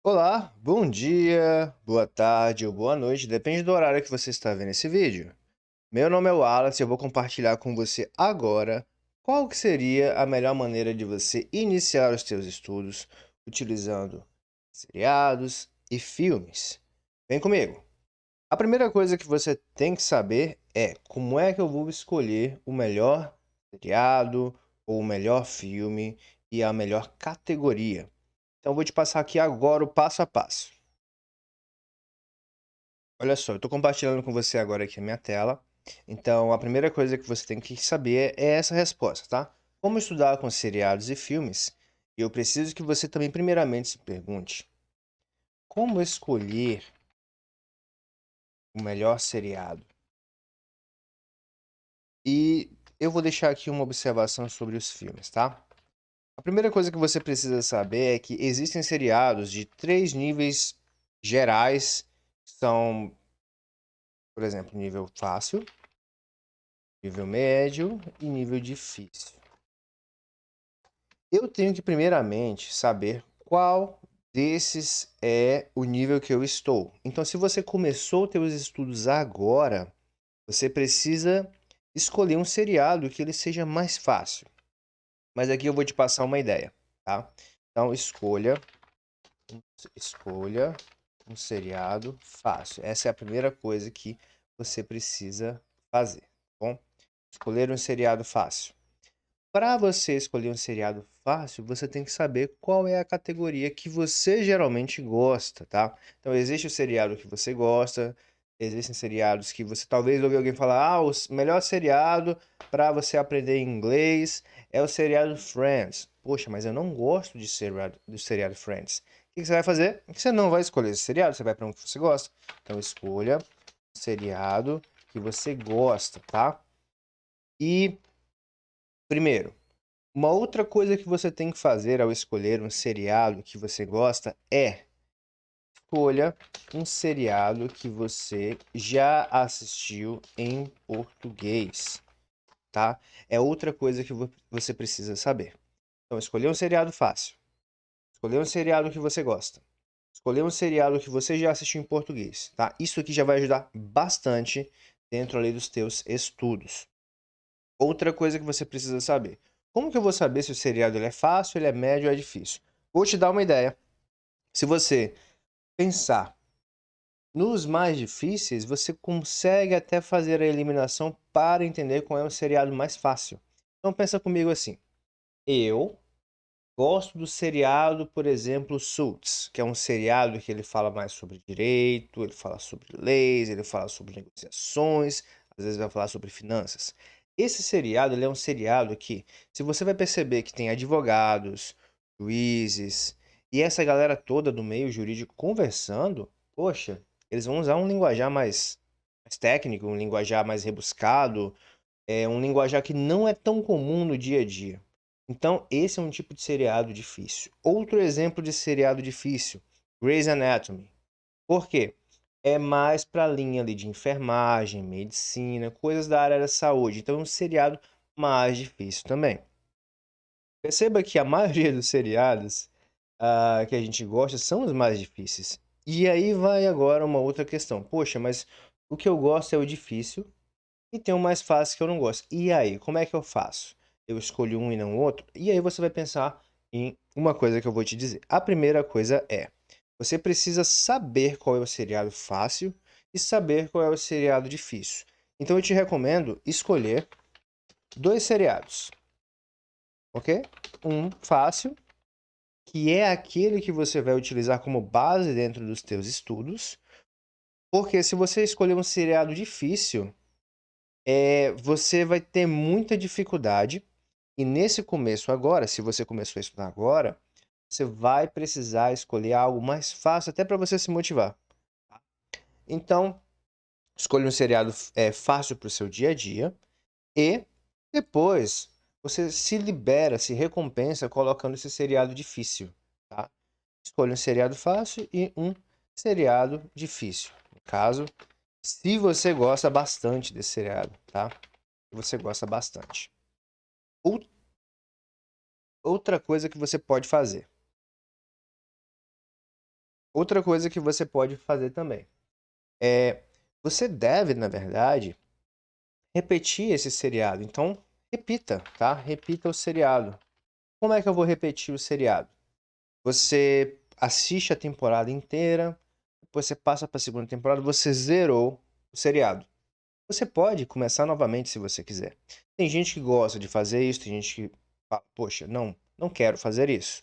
Olá, bom dia, boa tarde ou boa noite, depende do horário que você está vendo esse vídeo. Meu nome é Wallace e eu vou compartilhar com você agora qual que seria a melhor maneira de você iniciar os seus estudos utilizando seriados e filmes. Vem comigo. A primeira coisa que você tem que saber é como é que eu vou escolher o melhor seriado ou o melhor filme e a melhor categoria. Então eu vou te passar aqui agora o passo a passo. Olha só, eu estou compartilhando com você agora aqui a minha tela. Então, a primeira coisa que você tem que saber é essa resposta, tá? Como estudar com seriados e filmes? E eu preciso que você também, primeiramente, se pergunte: como escolher o melhor seriado? E eu vou deixar aqui uma observação sobre os filmes, tá? A primeira coisa que você precisa saber é que existem seriados de três níveis gerais, que são, por exemplo, nível fácil, nível médio e nível difícil. Eu tenho que primeiramente saber qual desses é o nível que eu estou. Então, se você começou os seus estudos agora, você precisa escolher um seriado que ele seja mais fácil. Mas aqui eu vou te passar uma ideia, tá? Então, escolha um seriado fácil. Essa é a primeira coisa que você precisa fazer, tá bom? Escolher um seriado fácil. Para você escolher um seriado fácil, você tem que saber qual é a categoria que você geralmente gosta, tá? Então, existe o seriado que você gosta, existem seriados que você talvez ouviu alguém falar, melhor seriado para você aprender inglês é o seriado Friends. Poxa, mas eu não gosto do seriado Friends. O que você vai fazer? Você não vai escolher esse seriado, você vai para um que você gosta. Então, escolha um seriado que você gosta, tá? E, primeiro, uma outra coisa que você tem que fazer ao escolher um seriado que você gosta é escolha um seriado que você já assistiu em português, tá? É outra coisa que você precisa saber. Então, escolher um seriado fácil. Escolher um seriado que você gosta. Escolher um seriado que você já assistiu em português, tá? Isso aqui já vai ajudar bastante dentro ali dos teus estudos. Outra coisa que você precisa saber. Como que eu vou saber se o seriado ele é fácil, ele é médio ou é difícil? Vou te dar uma ideia. Se você pensar nos mais difíceis, você consegue até fazer a eliminação para entender qual é o seriado mais fácil. Então pensa comigo assim. Eu gosto do seriado, por exemplo, Suits, que é um seriado que ele fala mais sobre direito, ele fala sobre leis, ele fala sobre negociações, às vezes vai falar sobre finanças. Esse seriado, ele é um seriado que, se você vai perceber que tem advogados, juízes e essa galera toda do meio jurídico conversando, poxa, eles vão usar um linguajar mais técnico, um linguajar mais rebuscado, é um linguajar que não é tão comum no dia a dia. Então, esse é um tipo de seriado difícil. Outro exemplo de seriado difícil, Grey's Anatomy. Por quê? É mais para a linha ali de enfermagem, medicina, coisas da área da saúde. Então, é um seriado mais difícil também. Perceba que a maioria dos seriados que a gente gosta são os mais difíceis. E aí vai agora uma outra questão. Poxa, mas o que eu gosto é o difícil e tem um mais fácil que eu não gosto. E aí, como é que eu faço? Eu escolho um e não o outro? E aí você vai pensar em uma coisa que eu vou te dizer. A primeira coisa é, você precisa saber qual é o seriado fácil e saber qual é o seriado difícil. Então eu te recomendo escolher dois seriados, ok? Um fácil, que é aquele que você vai utilizar como base dentro dos teus estudos, porque se você escolher um seriado difícil, você vai ter muita dificuldade. E nesse começo agora, se você começou a estudar agora, você vai precisar escolher algo mais fácil, até para você se motivar. Então, escolha um seriado fácil para o seu dia a dia e depois você se libera, se recompensa colocando esse seriado difícil, tá? Escolha um seriado fácil e um seriado difícil. No caso, se você gosta bastante desse seriado, tá? Se você gosta bastante. Outra coisa que você pode fazer. Outra coisa que você pode fazer também é você deve, na verdade, repetir esse seriado. Então, repita, tá? Repita o seriado. Como é que eu vou repetir o seriado? Você assiste a temporada inteira, depois você passa para a segunda temporada, você zerou o seriado. Você pode começar novamente se você quiser. Tem gente que gosta de fazer isso, tem gente que fala, poxa, não quero fazer isso.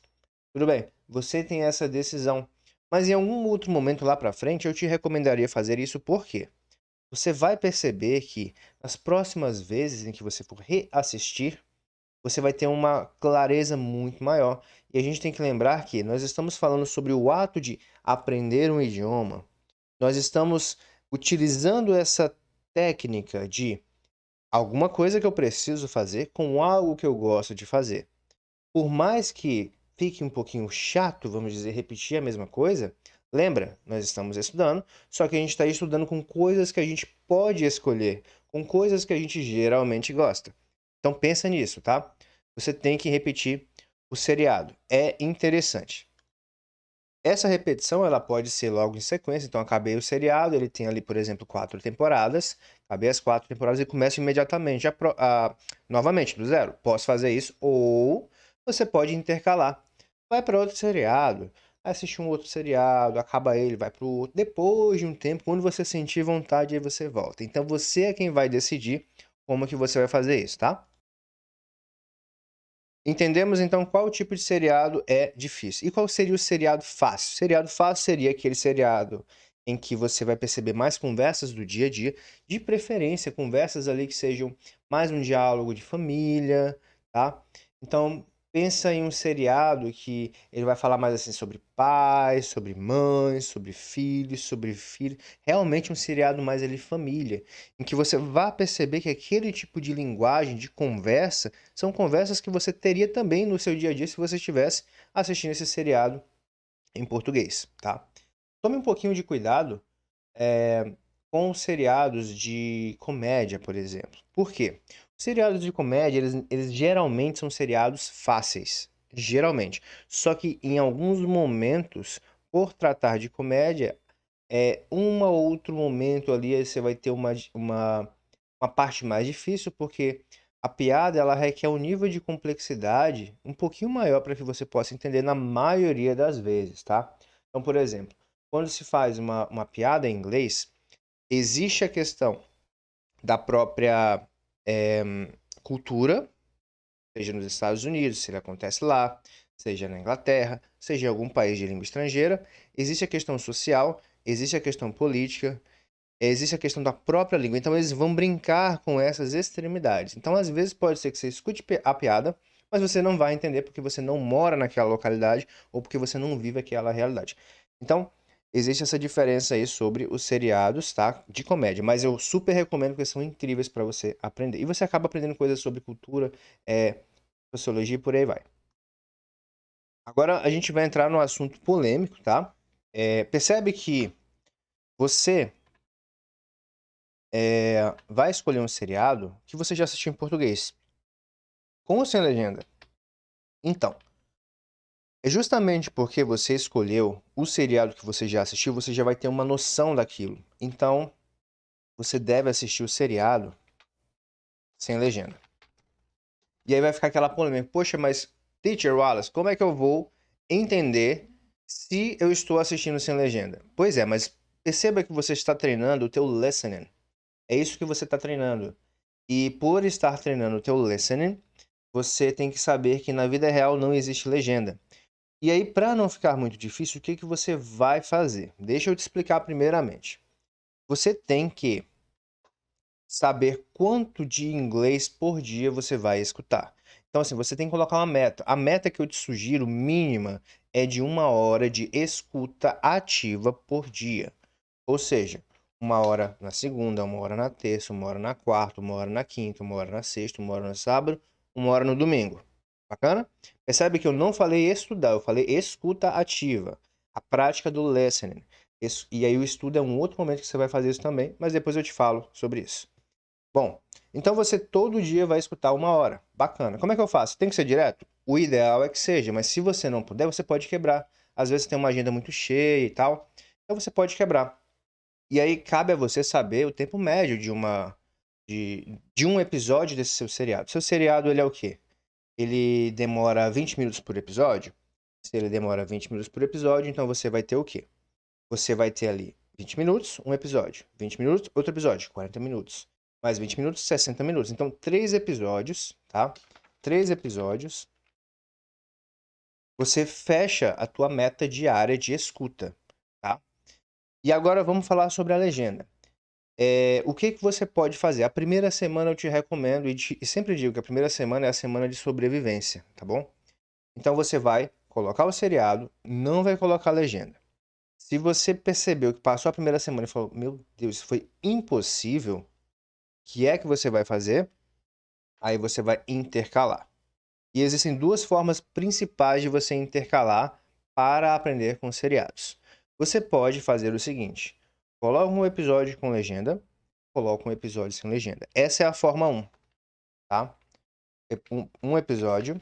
Tudo bem, você tem essa decisão. Mas em algum outro momento lá para frente, eu te recomendaria fazer isso, por quê? Você vai perceber que nas próximas vezes em que você for reassistir, você vai ter uma clareza muito maior. E a gente tem que lembrar que nós estamos falando sobre o ato de aprender um idioma. Nós estamos utilizando essa técnica de alguma coisa que eu preciso fazer com algo que eu gosto de fazer. Por mais que fique um pouquinho chato, vamos dizer, repetir a mesma coisa, lembra, nós estamos estudando, só que a gente está estudando com coisas que a gente pode escolher, com coisas que a gente geralmente gosta. Então pensa nisso, tá? Você tem que repetir o seriado. É interessante. Essa repetição ela pode ser logo em sequência, então acabei o seriado, ele tem ali, por exemplo, 4 temporadas, acabei as 4 temporadas e começo imediatamente novamente do zero. Posso fazer isso, ou você pode intercalar. Vai para outro seriado, assiste um outro seriado, acaba ele, vai para o outro. Depois de um tempo, quando você sentir vontade, aí você volta. Então você é quem vai decidir como que você vai fazer isso, tá? Entendemos então qual tipo de seriado é difícil. E qual seria o seriado fácil? Seriado fácil seria aquele seriado em que você vai perceber mais conversas do dia a dia, de preferência, conversas ali que sejam mais um diálogo de família, tá? Então, pensa em um seriado que ele vai falar mais assim sobre pais, sobre mães, sobre filhos, sobre filhos. Realmente um seriado mais ali família, em que você vai perceber que aquele tipo de linguagem, de conversa, são conversas que você teria também no seu dia a dia se você estivesse assistindo esse seriado em português, tá? Tome um pouquinho de cuidado com os seriados de comédia, por exemplo. Por quê? Os seriados de comédia, eles geralmente são seriados fáceis. Geralmente. Só que em alguns momentos, por tratar de comédia, um ou outro momento ali aí você vai ter uma parte mais difícil, porque a piada ela requer um nível de complexidade um pouquinho maior para que você possa entender na maioria das vezes, tá? Então, por exemplo, quando se faz uma piada em inglês, existe a questão da própria eh, cultura, seja nos Estados Unidos, se ele acontece lá, seja na Inglaterra, seja em algum país de língua estrangeira, existe a questão social, existe a questão política, existe a questão da própria língua. Então eles vão brincar com essas extremidades. Então às vezes pode ser que você escute a piada, mas você não vai entender porque você não mora naquela localidade ou porque você não vive aquela realidade. Então existe essa diferença aí sobre os seriados, tá? De comédia, mas eu super recomendo porque são incríveis para você aprender. E você acaba aprendendo coisas sobre cultura, sociologia e por aí vai. Agora a gente vai entrar no assunto polêmico, tá? Percebe que você vai escolher um seriado que você já assistiu em português, com ou sem legenda. Então, é justamente porque você escolheu o seriado que você já assistiu, você já vai ter uma noção daquilo. Então, você deve assistir o seriado sem legenda. E aí vai ficar aquela polêmica. Poxa, mas Teacher Wallace, como é que eu vou entender se eu estou assistindo sem legenda? Pois é, mas perceba que você está treinando o teu listening. É isso que você está treinando. E por estar treinando o teu listening, você tem que saber que na vida real não existe legenda. E aí, para não ficar muito difícil, o que que você vai fazer? Deixa eu te explicar primeiramente. Você tem que saber quanto de inglês por dia você vai escutar. Então, assim, você tem que colocar uma meta. A meta que eu te sugiro, mínima, é de 1 hora de escuta ativa por dia. Ou seja, 1 hora na segunda, 1 hora na terça, 1 hora na quarta, 1 hora na quinta, 1 hora na sexta, 1 hora no sábado, 1 hora no domingo. Bacana? Percebe que eu não falei estudar, eu falei escuta ativa. A prática do listening. E aí o estudo é um outro momento que você vai fazer isso também, mas depois eu te falo sobre isso. Bom, então você todo dia vai escutar 1 hora. Bacana. Como é que eu faço? Tem que ser direto? O ideal é que seja, mas se você não puder, você pode quebrar. Às vezes você tem uma agenda muito cheia e tal, então você pode quebrar. E aí cabe a você saber o tempo médio de um episódio desse seu seriado. Seu seriado, ele é o quê? Ele demora 20 minutos por episódio? Se ele demora 20 minutos por episódio, então você vai ter o quê? Você vai ter ali 20 minutos, um episódio. 20 minutos, outro episódio. 40 minutos. Mais 20 minutos, 60 minutos. Então, 3 episódios, tá? 3 episódios. Você fecha a tua meta diária de escuta, tá? E agora vamos falar sobre a legenda. O que você pode fazer? A primeira semana eu te recomendo e sempre digo que a primeira semana é a semana de sobrevivência, tá bom? Então você vai colocar o seriado, não vai colocar a legenda. Se você percebeu que passou a primeira semana e falou, meu Deus, isso foi impossível, o que é que você vai fazer? Aí você vai intercalar. E existem duas formas principais de você intercalar para aprender com seriados. Você pode fazer o seguinte: coloca um episódio com legenda, coloca um episódio sem legenda. Essa é a forma 1, tá? Um episódio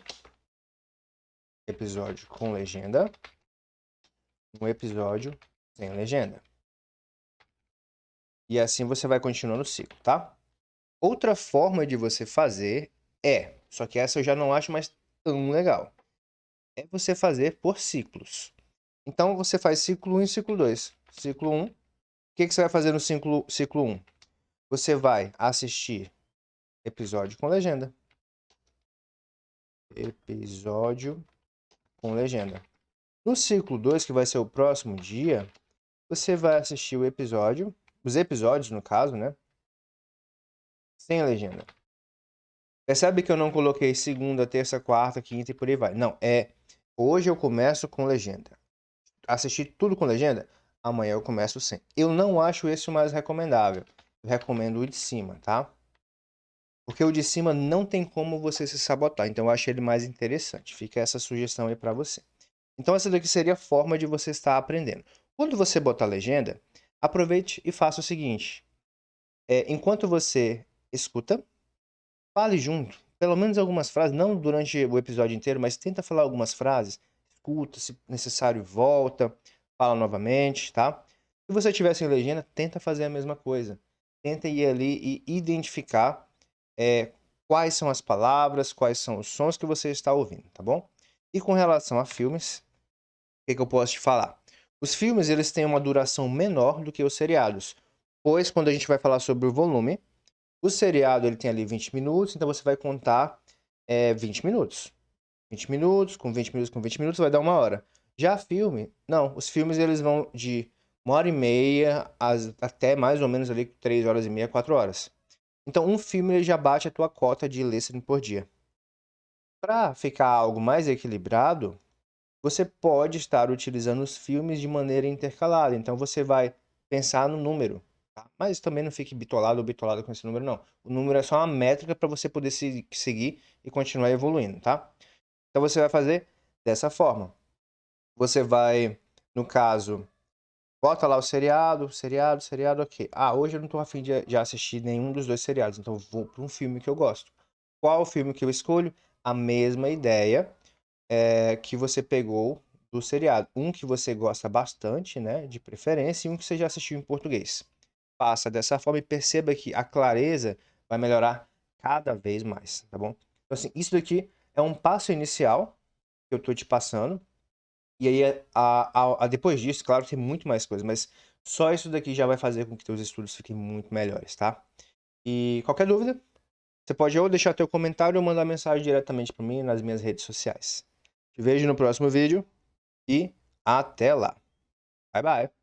com legenda, um episódio sem legenda. E assim você vai continuando o ciclo, tá? Outra forma de você fazer só que essa eu já não acho mais tão legal, é você fazer por ciclos. Então você faz ciclo 1 e ciclo 2. Ciclo 1, o que você vai fazer no ciclo 1? Você vai assistir episódio com legenda. Episódio com legenda. No ciclo 2, que vai ser o próximo dia, você vai assistir o episódio, os episódios no caso, né? Sem legenda. Percebe que eu não coloquei segunda, terça, quarta, quinta e por aí vai. Não, hoje eu começo com legenda. Assistir tudo com legenda, amanhã eu começo sem. Eu não acho esse o mais recomendável. Eu recomendo o de cima, tá? Porque o de cima não tem como você se sabotar. Então eu acho ele mais interessante. Fica essa sugestão aí para você. Então essa daqui seria a forma de você estar aprendendo. Quando você botar legenda, aproveite e faça o seguinte. Enquanto você escuta, fale junto. Pelo menos algumas frases, não durante o episódio inteiro, mas tenta falar algumas frases. Escuta, se necessário, volta, fala novamente, tá? Se você tiver sem legenda, tenta fazer a mesma coisa. Tenta ir ali e identificar quais são as palavras, quais são os sons que você está ouvindo, tá bom? E com relação a filmes, o que eu posso te falar? Os filmes, eles têm uma duração menor do que os seriados, pois quando a gente vai falar sobre o volume, o seriado ele tem ali 20 minutos, então você vai contar 20 minutos. 20 minutos, com 20 minutos, com 20 minutos, vai dar 1 hora. Já filme, não. Os filmes eles vão de 1 hora e meia até mais ou menos ali 3 horas e meia, 4 horas. Então um filme ele já bate a tua cota de listening por dia. Para ficar algo mais equilibrado, você pode estar utilizando os filmes de maneira intercalada. Então você vai pensar no número, tá? Mas também não fique bitolado ou bitolado com esse número, não. O número é só uma métrica para você poder seguir e continuar evoluindo, tá? Então você vai fazer dessa forma. Você vai, no caso, bota lá o seriado, ok. Hoje eu não tô afim de assistir nenhum dos dois seriados, então eu vou para um filme que eu gosto. Qual o filme que eu escolho? A mesma ideia que você pegou do seriado. Um que você gosta bastante, né, de preferência, e um que você já assistiu em português. Faça dessa forma e perceba que a clareza vai melhorar cada vez mais, tá bom? Então, assim, isso daqui é um passo inicial que eu tô te passando. E aí, depois disso, claro, tem muito mais coisa, mas só isso daqui já vai fazer com que teus estudos fiquem muito melhores, tá? E qualquer dúvida, você pode ou deixar teu comentário ou mandar mensagem diretamente para mim nas minhas redes sociais. Te vejo no próximo vídeo e até lá. Bye, bye.